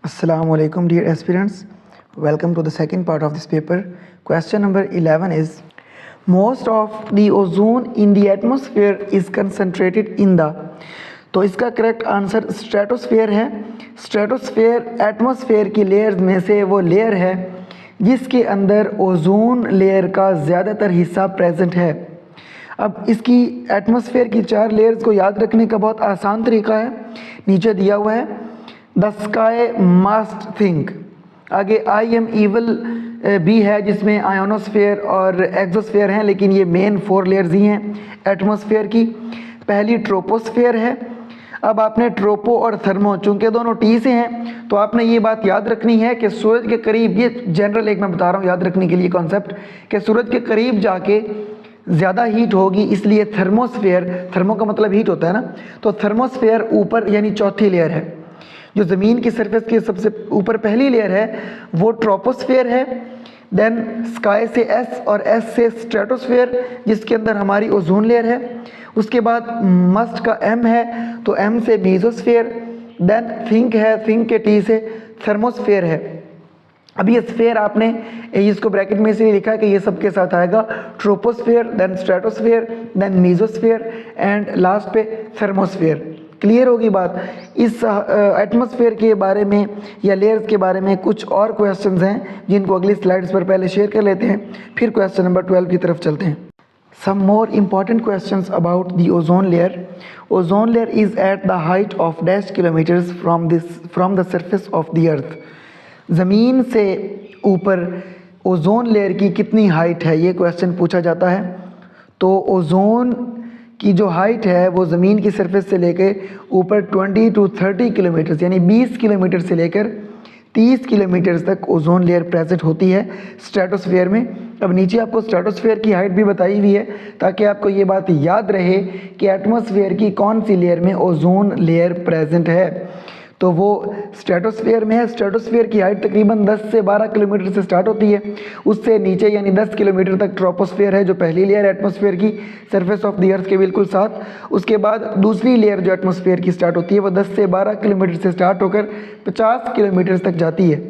Assalamu alaikum dear aspirants. Welcome to the second part of this paper. Question number 11 is most of the ozone in the atmosphere is concentrated in the। तो इसका correct answer stratosphere है। Stratosphere atmosphere की layers में से वो layer है जिसके अंदर ओजोन लेयर का ज़्यादातर हिस्सा प्रेजेंट है। अब इसकी एटमॉस्फेयर की 4 लेयर्स को याद रखने का बहुत आसान तरीका है, नीचे दिया हुआ है। द स्काई मस्ट थिंक, आगे आई एम ईवल भी है जिसमें आयोनोस्फेयर और एक्सोस्फेयर हैं, लेकिन ये मेन 4 लेयर्स ही हैं एटमॉस्फेयर की। पहली ट्रोपोस्फेयर है। अब आपने ट्रोपो और थर्मो, चूंकि दोनों टी से हैं, तो आपने ये बात याद रखनी है कि सूरज के करीब, ये जनरल एक मैं बता रहा हूँ याद रखने के लिए कॉन्सेप्ट, कि सूरज के करीब जाके ज़्यादा हीट होगी, इसलिए थर्मोस्फेयर, थर्मो का मतलब हीट होता है ना, तो थर्मोस्फेयर ऊपर यानी चौथी लेयर है। जो ज़मीन की सरफेस की सबसे ऊपर पहली लेयर है वो ट्रोपोस्फेयर है। देन स्काई से एस और एस से स्ट्रेटोस्फेयर जिसके अंदर हमारी ओजोन लेयर है। उसके बाद मस्ट का एम है तो एम से मीजोस्फेयर। देन थिंक है, थिंक के टी से थर्मोस्फेयर है। अब ये स्फेयर आपने इसको ब्रैकेट में इसलिए लिखा है कि ये सबके साथ आएगा, troposphere, then stratosphere, then mesosphere and last पे थर्मोस्फेयर। क्लियर होगी बात। इस एटमॉस्फेयर के बारे में या लेयर्स के बारे में कुछ और क्वेश्चंस हैं जिनको अगली स्लाइड्स पर पहले शेयर कर लेते हैं, फिर क्वेश्चन नंबर 12 की तरफ चलते हैं। Some more important questions about the ozone layer. Ozone layer is at the height of dash kilometres from the surface of the earth. ज़मीन से ऊपर ओजोन लेयर की कितनी हाइट है, ये क्वेश्चन पूछा जाता है। तो ओजोन की जो हाइट है वो ज़मीन की सरफेस से लेकर ऊपर 20 to 30 किलोमीटर्स यानी 20 किलोमीटर से लेकर 30 किलोमीटर तक ओजोन लेयर प्रेजेंट होती है स्ट्रेटोस्फेयर में। अब नीचे आपको स्ट्रेटोस्फेयर की हाइट भी बताई हुई है ताकि आपको ये बात याद रहे कि एटमॉस्फेयर की कौन सी लेयर में ओजोन लेयर प्रेजेंट है। तो वो स्ट्रेटोस्फेयर में है। स्ट्रेटोस्फेयर की हाइट तकरीबन 10 से 12 किलोमीटर से स्टार्ट होती है। उससे नीचे यानी 10 किलोमीटर तक ट्रोपोस्फेयर है जो पहली लेयर एटमॉस्फेयर की सरफेस ऑफ द अर्थ के बिल्कुल साथ। उसके बाद दूसरी लेयर जो एटमॉस्फेयर की स्टार्ट होती है वो 10 से 12 किलोमीटर से स्टार्ट होकर 50 किलोमीटर तक जाती है।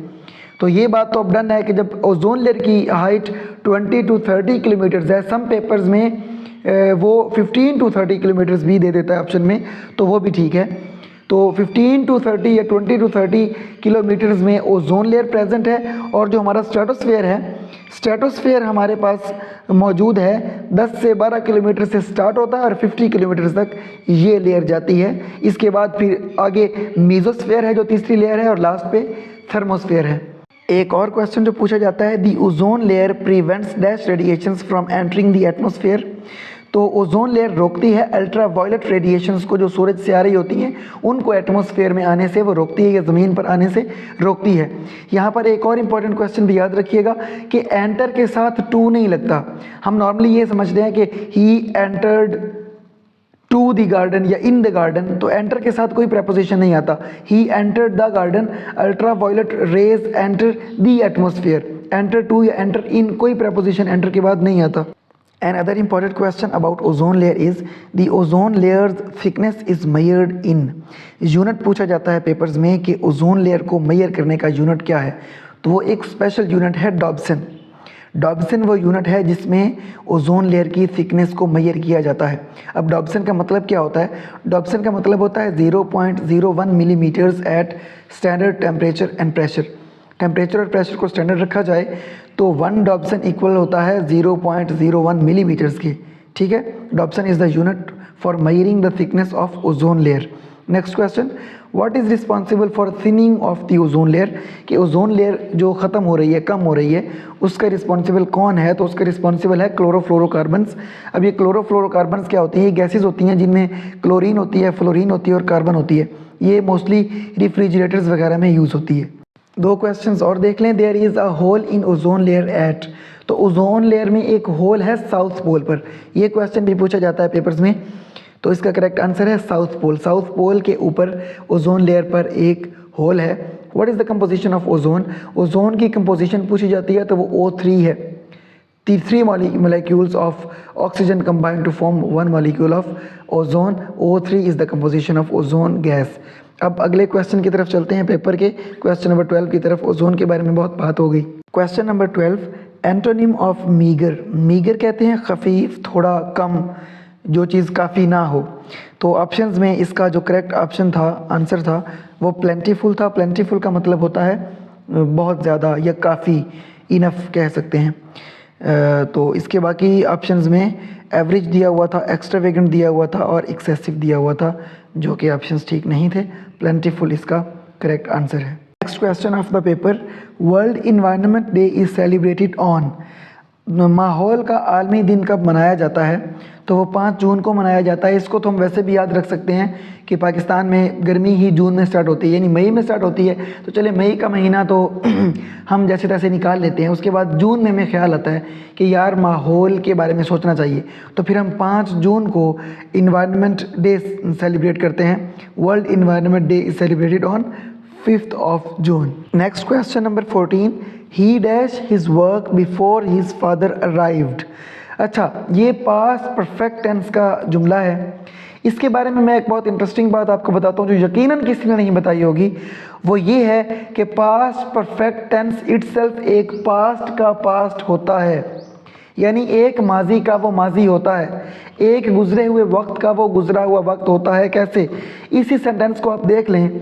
तो ये बात तो अब डन है कि जब ओजोन लेयर की हाइट 20 to 30 किलोमीटर्स है, सम पेपर्स में वो 15 to 30 किलोमीटर्स भी दे देता है ऑप्शन में, तो वो भी ठीक है। तो 15 to 30 या 20 to 30 किलोमीटर्स में ओजोन लेयर प्रेजेंट है। और जो हमारा स्ट्रेटोस्फेयर है, स्ट्रेटोस्फेयर हमारे पास मौजूद है 10 से 12 किलोमीटर से स्टार्ट होता है और 50 किलोमीटर तक ये लेयर जाती है। इसके बाद फिर आगे मीजोस्फेयर है जो तीसरी लेयर है और लास्ट पे थर्मोस्फेयर है। एक और क्वेश्चन जो पूछा जाता है, the ozone layer prevents dash radiations from entering the atmosphere. तो ओजोन लेयर रोकती है अल्ट्रा वायलेट रेडिएशंस को जो सूरज से आ रही होती हैं, उनको एटमॉस्फेयर में आने से वो रोकती है या ज़मीन पर आने से रोकती है। यहाँ पर एक और इम्पॉर्टेंट क्वेश्चन भी याद रखिएगा कि एंटर के साथ टू नहीं लगता। हम नॉर्मली ये समझते हैं कि he entered to the garden या इन द गार्डन, तो एंटर के साथ कोई प्रेपोजिशन नहीं आता। He entered the garden, ultra violet rays enter the atmosphere. Enter to या एंटर इन कोई प्रेपोजिशन एंटर के बाद नहीं आता। Another important question about ozone layer is the ozone layer's thickness is measured in। Unit पूछा जाता है papers में कि ओजोन लेयर को मेजर करने का यूनिट क्या है, तो वो एक स्पेशल यूनिट है डॉब्सन। डॉब्सन वो यूनिट है जिसमें ओजोन लेयर की थिकनेस को मेजर किया जाता है। अब डॉब्सन का मतलब क्या होता है? डॉब्सन का मतलब होता है 0.01 millimetres at standard temperature and pressure. Temperature और प्रेशर को स्टैंडर्ड रखा जाए तो 1 डॉब्सन इक्वल होता है 0.01 मिलीमीटर्स की। ठीक है, Dobson is the unit for measuring the thickness of ozone layer. Next question, what is responsible for thinning of the ozone layer. कि ओजोन लेयर जो ख़त्म हो रही है, कम हो रही है, उसका रिस्पॉन्सिबल कौन है? तो उसका रिस्पॉन्सिबल है क्लोरोफ्लोरोकार्बन्स। अब ये क्लोरोफ्लोरोकार्बन्स क्या होती हैं? ये गैसेज होती हैं जिनमें क्लोरीन होती है, फ्लोरीन होती है और कार्बन होती है। ये मोस्टली रेफ्रिजरेटर्स वगैरह में यूज़ होती है। 2 क्वेश्चंस और देख लें। There is a hole in ozone layer at. तो ओजोन लेयर में एक होल है साउथ पोल पर। ये क्वेश्चन भी पूछा जाता है पेपर्स में, तो इसका करेक्ट आंसर है साउथ पोल। साउथ पोल के ऊपर ओजोन लेयर पर एक होल है। What is the composition of ozone. Ozone की कंपोजिशन पूछी जाती है तो वो O3 है। three molecules of oxygen combine to form one molecule of ozone. O3 is the composition of ozone gas. अब अगले क्वेश्चन की तरफ चलते हैं पेपर के क्वेश्चन नंबर 12 की तरफ। ओजोन के बारे में बहुत बात हो गई। Question number 12, antonym of meagre. Meagre कहते हैं खफीफ, थोड़ा कम, जो चीज़ काफ़ी ना हो। तो ऑप्शंस में इसका जो करेक्ट ऑप्शन था, आंसर था, वो प्लेंटीफुल था। प्लेंटीफुल का मतलब होता है बहुत ज़्यादा या काफ़ी, इनफ कह सकते हैं। तो इसके बाकी ऑप्शंस में एवरेज दिया हुआ था, एक्स्ट्रावेगेंट दिया हुआ था और एक्सेसिव दिया हुआ था, जो कि ऑप्शंस ठीक नहीं थे। प्लेंटीफुल इसका करेक्ट आंसर है। Next question of the paper, world environment day is celebrated on. माहौल का आलमी दिन कब मनाया जाता है? तो वो 5 जून को मनाया जाता है। इसको तो हम वैसे भी याद रख सकते हैं कि पाकिस्तान में गर्मी ही जून में स्टार्ट होती है, यानी मई में स्टार्ट होती है। तो चले मई का महीना तो हम जैसे तैसे निकाल लेते हैं। उसके बाद जून में हमें ख्याल आता है कि यार माहौल के बारे में सोचना चाहिए, तो फिर हम 5 जून को इन्वायरमेंट डे सेलिब्रेट करते हैं। World environment day is celebrated on 5th of June. Next question number 14, he dash his work before his father arrived. अच्छा, ये पास्ट परफेक्ट टेंस का जुमला है। इसके बारे में मैं एक बहुत इंटरेस्टिंग बात आपको बताता हूँ जो यकीनन किसी ने नहीं बताई होगी। वो ये है कि पास्ट परफेक्ट टेंस इटसेल्फ एक पास्ट का पास्ट होता है, यानी एक माजी का वो माजी होता है, एक गुजरे हुए वक्त का वो गुजरा हुआ वक्त होता है। कैसे? इसी सेंटेंस को आप देख लें।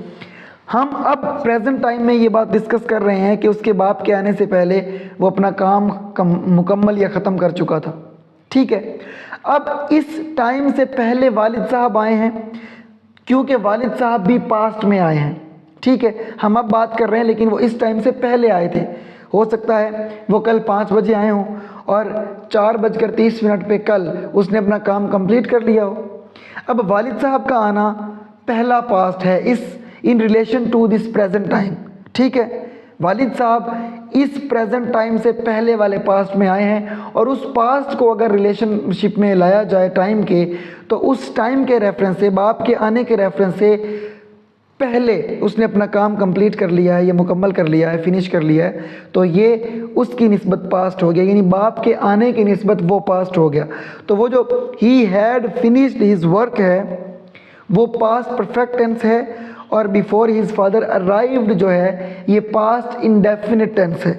हम अब प्रेजेंट टाइम में ये बात डिस्कस कर रहे हैं कि उसके बाप के आने से पहले वो अपना काम मुकम्मल या ख़त्म कर चुका था, ठीक है। अब इस टाइम से पहले वालिद साहब आए हैं, क्योंकि वालिद साहब भी पास्ट में आए हैं, ठीक है। हम अब बात कर रहे हैं लेकिन वो इस टाइम से पहले आए थे। हो सकता है वो कल 5 बजे आए हों और 4:30 पे कल उसने अपना काम कंप्लीट कर लिया हो। अब वालिद साहब का आना पहला पास्ट है in relation to this present time, ठीक है। वालिद साहब इस प्रेजेंट टाइम से पहले वाले पास्ट में आए हैं और उस पास्ट को अगर रिलेशनशिप में लाया जाए टाइम के, तो उस टाइम के रेफरेंस से, बाप के आने के रेफरेंस से पहले उसने अपना काम कंप्लीट कर लिया है या मुकम्मल कर लिया है, फिनिश कर लिया है, तो ये उसकी निस्बत पास्ट हो गया, यानी बाप के आने की निस्बत वो पास्ट हो गया। तो वो जो he had finished his work है वो पास्ट परफेक्ट टेंस है, और बिफोर हिज फादर अराइव्ड जो है ये पास्ट इंडेफिनिट टेंस है।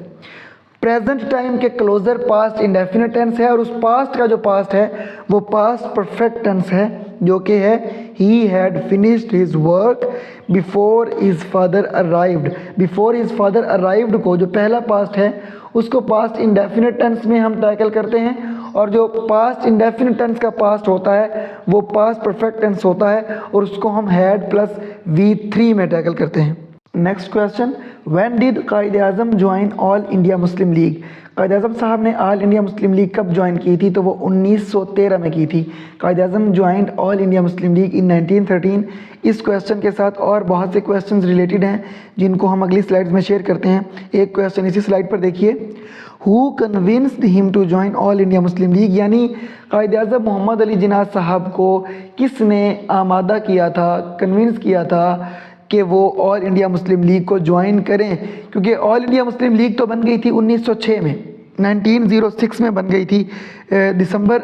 प्रेजेंट टाइम के क्लोजर पास्ट इंडेफिनिट टेंस है और उस पास्ट का जो पास्ट है वो पास्ट परफेक्ट टेंस है, जो कि है he had finished his work before his father arrived. Before his father arrived को जो पहला पास्ट है उसको पास्ट इंडेफिनिट टेंस में हम टैकल करते हैं, और जो पास्ट इंडेफिनिट टेंस का पास्ट होता है वो पास्ट परफेक्ट टेंस होता है और उसको हम हैड प्लस V3 में टैकल करते हैं। Next question, when did Quaid-e-Azam join all India Muslim League. Quaid-e-Azam साहब ने ऑल इंडिया मुस्लिम लीग कब ज्वाइन की थी? तो वो 1913 में की थी। Quaid-e-Azam joined all India Muslim League in 1913। इस क्वेश्चन के साथ और बहुत से क्वेश्चंस रिलेटेड हैं जिनको हम अगली स्लाइड्स में शेयर करते हैं। एक क्वेश्चन इसी स्लाइड पर देखिए, who convinced him to join all India Muslim League, यानी कायद-ए-आज़म मोहम्मद अली जिन्ना साहब को किसने आमादा किया था, कन्विंस किया था कि वो ऑल इंडिया मुस्लिम लीग को ज्वाइन करें? क्योंकि ऑल इंडिया मुस्लिम लीग तो बन गई थी 1906 में, 1906 में बन गई थी, दिसंबर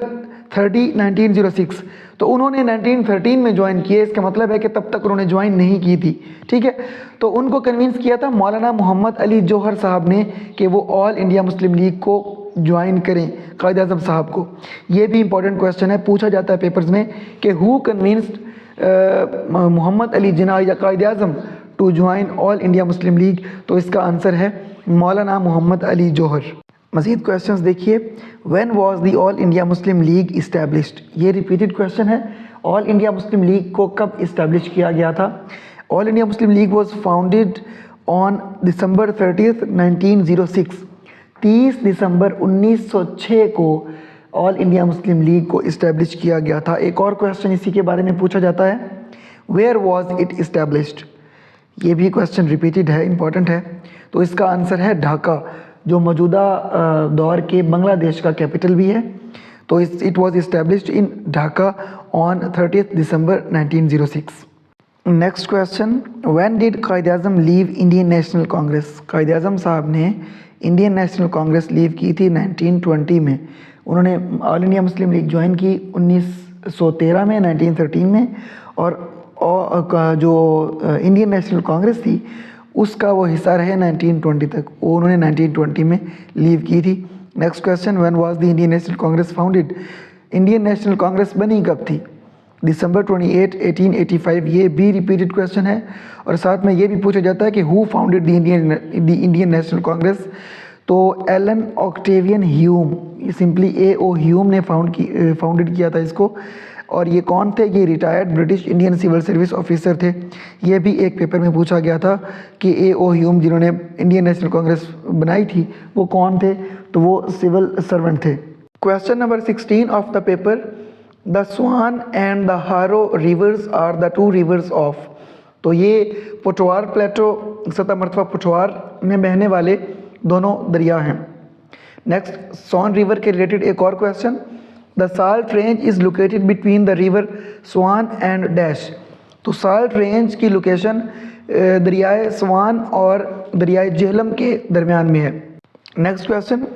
30, 1906। तो उन्होंने 1913 में ज्वाइन किए, इसका मतलब है कि तब तक उन्होंने ज्वाइन नहीं की थी, ठीक है। तो उनको कन्विंस किया था मौलाना मोहम्मद अली जौहर साहब ने कि वो ऑल इंडिया मुस्लिम लीग को ज्वाइन करें, कायद-ए-आज़म साहब को। ये भी इंपॉर्टेंट क्वेश्चन है, पूछा जाता है पेपर्स में कि हु कन्विंस्ड मोहम्मद अली जिन्ना या Quaid-e-Azam to join all India Muslim League. तो इसका आंसर है मौलाना मोहम्मद अली जौहर। मज़ीद क्वेश्चंस देखिए, when was the all India Muslim league established. ये रिपीटेड क्वेश्चन है, ऑल इंडिया मुस्लिम लीग को कब इस्टेब्लिश किया गया था? All India Muslim league was founded on December 30, 1906। 30 दिसंबर 1906 को ऑल इंडिया मुस्लिम लीग को इस्टेब्लिश किया गया था। एक और क्वेश्चन इसी के बारे में पूछा जाता है, वेयर वाज इट इस्टेब्लिश्ड। ये भी क्वेश्चन रिपीटेड है, इंपॉर्टेंट है। तो इसका आंसर है ढाका, जो मौजूदा दौर के बांग्लादेश का कैपिटल भी है। तो it was established in Dhaka on 30 December 1906। Next question, when did Quaid-e-Azam leave Indian National Congress. Quaid-e-Azam साहब ने इंडियन नेशनल कांग्रेस लीव की थी 1920 में। उन्होंने all India Muslim league join की 1913 में, 1913 में, और जो इंडियन नेशनल कांग्रेस थी उसका वो हिस्सा रहे 1920 तक। वो उन्होंने 1920 में लीव की थी। Next question, when was the Indian National Congress founded? Indian National Congress बनी कब थी? दिसंबर 28, 1885। ये भी रिपीटेड क्वेश्चन है और साथ में ये भी पूछा जाता है कि who founded the Indian National Congress? तो Allan Octavian Hume, simply A.O. Hume ने फाउंडेड किया था इसको। और ये कौन थे? ये retired British Indian civil service officer थे। ये भी एक पेपर में पूछा गया था कि A.O. ह्यूम जिन्होंने इंडियन नेशनल कांग्रेस बनाई थी वो कौन थे? तो वो सिविल सर्वेंट थे। Question number 16 of the paper, the Swan and the Haro rivers are the two rivers of. तो ये पोठवार प्लेटो, सतह मर्तबा पोठवार में बहने वाले दोनों दरिया हैं। नेक्स्ट, सोन रिवर के रिलेटेड एक और question, the salt range is located between the river Soan and dash. तो साल्ट रेंज की लोकेशन दरियाए स्वान और दरियाए झेलम के दरमियान में है। Next question,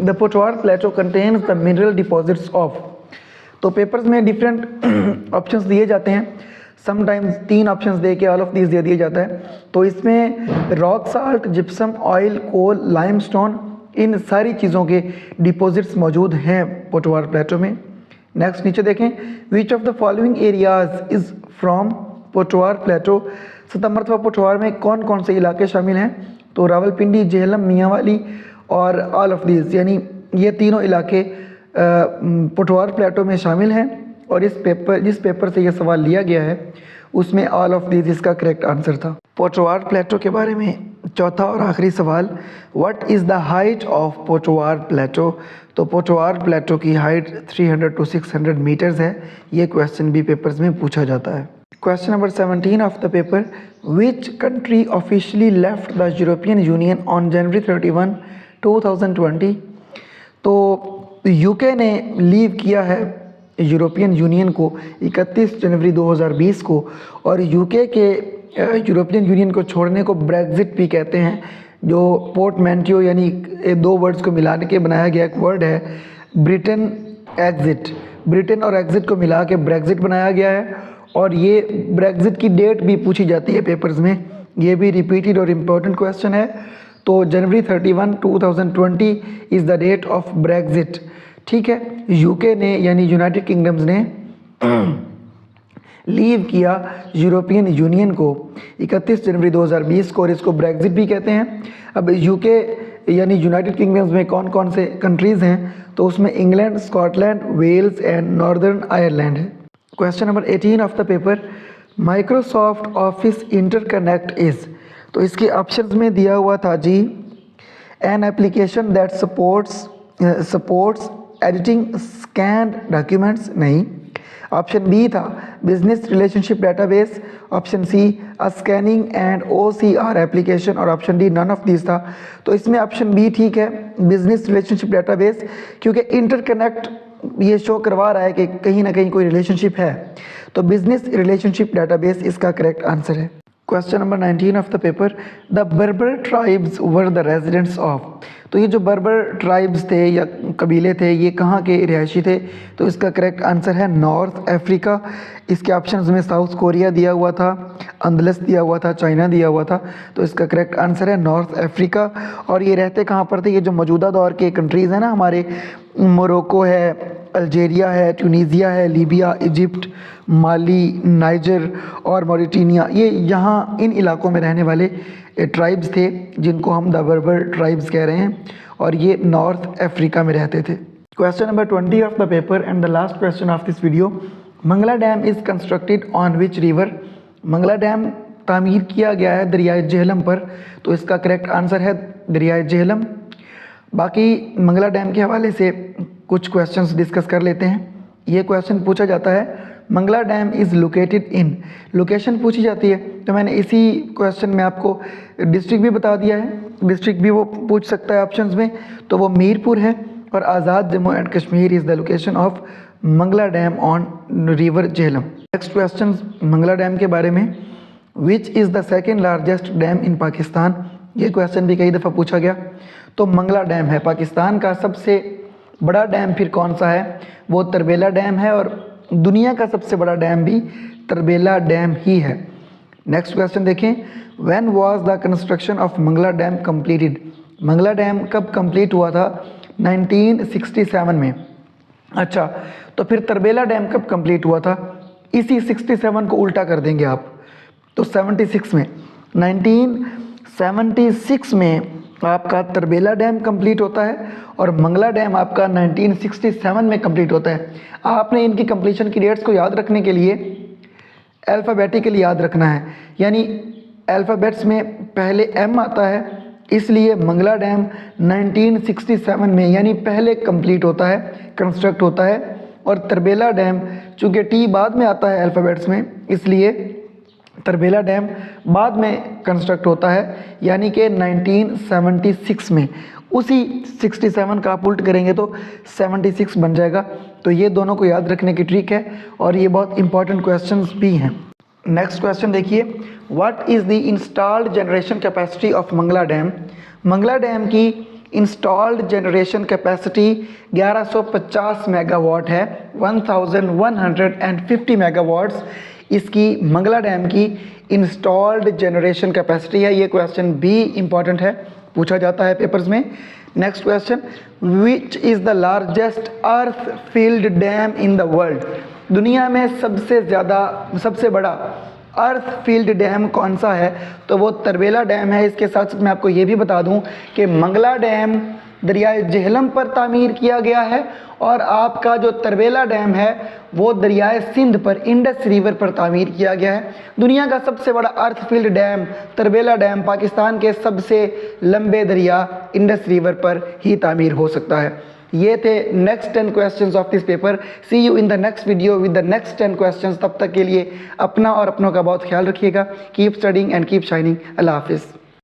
the Pothwar plateau contains the mineral deposits of. तो पेपर्स में डिफरेंट ऑप्शंस दिए जाते हैं, समटाइम्स 3 ऑप्शंस दे के ऑल ऑफ दीज दे दिया जाता है। तो इसमें रॉक साल्ट, जिप्सम, ऑयल, कोल, लाइमस्टोन, इन सारी चीज़ों के डिपॉजिट्स मौजूद हैं पोठवार प्लेटो में। नेक्स्ट नीचे देखें, which of the following areas is from Pothwar plateau. सतह मर्तबा पोठवार में कौन कौन से इलाके शामिल हैं? तो रावलपिंडी, झेलम, मियांवाली और ऑल ऑफ दीज, यानी ये तीनों इलाके पोठवार प्लेटो में शामिल हैं। और जिस पेपर से ये सवाल लिया गया है उसमें ऑल ऑफ दीज इसका करेक्ट आंसर था। पोठवार प्लेटो के बारे में चौथा और आखिरी सवाल, what is the height of Pothwar plateau. तो पोठवार प्लेटो की हाइट 300 to 600 मीटर्स है। ये क्वेश्चन भी पेपर्स में पूछा जाता है। Question number 17 of the paper, which country officially left the European union on January 31, 2020। तो यूके ने लीव किया है यूरोपियन यूनियन को 31 जनवरी 2020 को। और यूके के यूरोपियन यूनियन को छोड़ने को ब्रेग्जिट भी कहते हैं, जो पोर्टमैंटियो यानी 2 वर्ड्स को मिलाने के बनाया गया एक वर्ड है, ब्रिटेन एग्जिट। ब्रिटेन और एग्जिट को मिला के ब्रेग्जिट बनाया गया है। और ये ब्रेग्जिट की डेट भी पूछी जाती है पेपर्स में, ये भी रिपीटेड और इम्पोर्टेंट क्वेश्चन है। तो January 31, 2020 is the date of Brexit. ठीक है, यूके ने यानी यूनाइटेड किंगडम्स ने लीव किया यूरोपियन यूनियन को 31 जनवरी 2020 को और इसको ब्रेग्जिट भी कहते हैं। अब यूके यानी यूनाइटेड किंगडम्स में कौन कौन से कंट्रीज़ हैं? तो उसमें England, Scotland, Wales and Northern Ireland है। Question number 18 of the paper, Microsoft Office InterConnect is. तो इसके ऑप्शंस में दिया हुआ था जी, an application that supports editing scanned documents, नहीं। ऑप्शन बी था business relationship database. Option C a scanning and OCR application. और option D none of this था। तो इसमें ऑप्शन बी ठीक है, बिजनेस रिलेशनशिप डेटाबेस, क्योंकि इंटरकनेक्ट ये शो करवा रहा है कि कहीं ना कहीं कोई रिलेशनशिप है। तो बिजनेस रिलेशनशिप डेटाबेस इसका करेक्ट आंसर है। Question number 19 of the paper, the Berber tribes were the residents of. तो ये जो बर्बर ट्राइब्स थे या कबीले थे ये कहाँ के रिहायशी थे? तो इसका करेक्ट आंसर है नॉर्थ अफ्रीका। इसके ऑप्शंस में साउथ कोरिया दिया हुआ था, अंदलस दिया हुआ था, चाइना दिया हुआ था। तो इसका करेक्ट आंसर है नॉर्थ अफ्रीका। और ये रहते कहाँ पर थे? ये जो मौजूदा दौर के कंट्रीज़ हैं ना हमारे, मोरक्को है, अल्जेरिया है, ट्यूनीसिया है, लीबिया, इजिप्ट, माली, नाइजर और मॉरिटानिया, ये यहाँ इन इलाकों में रहने वाले ट्राइब्स थे जिनको हम द बर्बर ट्राइब्स कह रहे हैं। और ये नॉर्थ अफ्रीका में रहते थे। Question number 20 of the paper and the last question of this video, Mangla dam is constructed on which river. Mangla dam तामीर किया गया है दरियाए झेलम पर। तो इसका करेक्ट आंसर है दरियाए झेलम। बाकी मंगला डैम के हवाले से कुछ क्वेश्चंस डिस्कस कर लेते हैं। ये क्वेश्चन पूछा जाता है, Mangla dam is located in. Location पूछी जाती है तो मैंने इसी क्वेश्चन में आपको डिस्ट्रिक्ट भी बता दिया है। डिस्ट्रिक्ट भी वो पूछ सकता है ऑप्शंस में, तो वो मीरपुर है। और Azad Jammu and Kashmir is the location of Mangla dam on river Jhelum. Next question Mangla dam के बारे में, which is the second largest dam in Pakistan. ये क्वेश्चन भी कई दफ़ा पूछा गया। तो मंगला डैम है। पाकिस्तान का सबसे बड़ा डैम फिर कौन सा है? वो तरबेला डैम है, और दुनिया का सबसे बड़ा डैम भी तरबेला डैम ही है। नेक्स्ट क्वेश्चन देखें, when was the construction of Mangla dam completed? Mangla dam कब कंप्लीट हुआ था? 1967 में। अच्छा, तो फिर तरबेला डैम कब कंप्लीट हुआ था? इसी 67 को उल्टा कर देंगे आप, तो 76 में। 1976 में आपका तरबेला डैम कंप्लीट होता है और मंगला डैम आपका 1967 में कंप्लीट होता है। आपने इनकी कंप्लीशन की डेट्स को याद रखने के लिए अल्फ़ाबेटिकली याद रखना है, यानी अल्फ़ाबेट्स में पहले M आता है, इसलिए मंगला डैम 1967 में यानी पहले कंप्लीट होता है, कंस्ट्रक्ट होता है। और तरबेला डैम चूँकि T बाद में आता है अल्फ़ाबेट्स में, इसलिए तरबेला डैम बाद में कंस्ट्रक्ट होता है, यानी कि 1976 में। उसी 67 का आप उल्ट करेंगे तो 76 बन जाएगा। तो ये दोनों को याद रखने की ट्रिक है और ये बहुत इंपॉर्टेंट क्वेश्चंस भी हैं। नेक्स्ट क्वेश्चन देखिए, what is the installed generation capacity of Mangla dam? Mangla dam की इंस्टॉल्ड जनरेशन कैपेसिटी 1150 मेगावाट है, 1150 मेगावाट्स इसकी मंगला डैम की इंस्टॉल्ड जनरेशन कैपेसिटी है। ये क्वेश्चन भी इम्पॉर्टेंट है, पूछा जाता है पेपर्स में। Next question, which is the largest earth field dam in the world? दुनिया में सबसे बड़ा अर्थ फील्ड डैम कौन सा है? तो वो तरबेला डैम है। इसके साथ साथ मैं आपको ये भी बता दूं कि मंगला डैम दरियाए झेलम पर तामीर किया गया है और आपका जो तरबेला डैम है वो दरियाए सिंध पर, इंडस रिवर पर तामीर किया गया है। दुनिया का सबसे बड़ा earth field dam Tarbela dam Pakistan के सबसे लंबे दरिया इंडस रिवर पर ही तामीर हो सकता है। ये थे next 10 questions of this paper. See you in the next video with the next 10 questions. तब तक के लिए अपना और अपनों का बहुत ख्याल रखिएगा। Keep studying and keep shining. अल्लाह हाफिज़।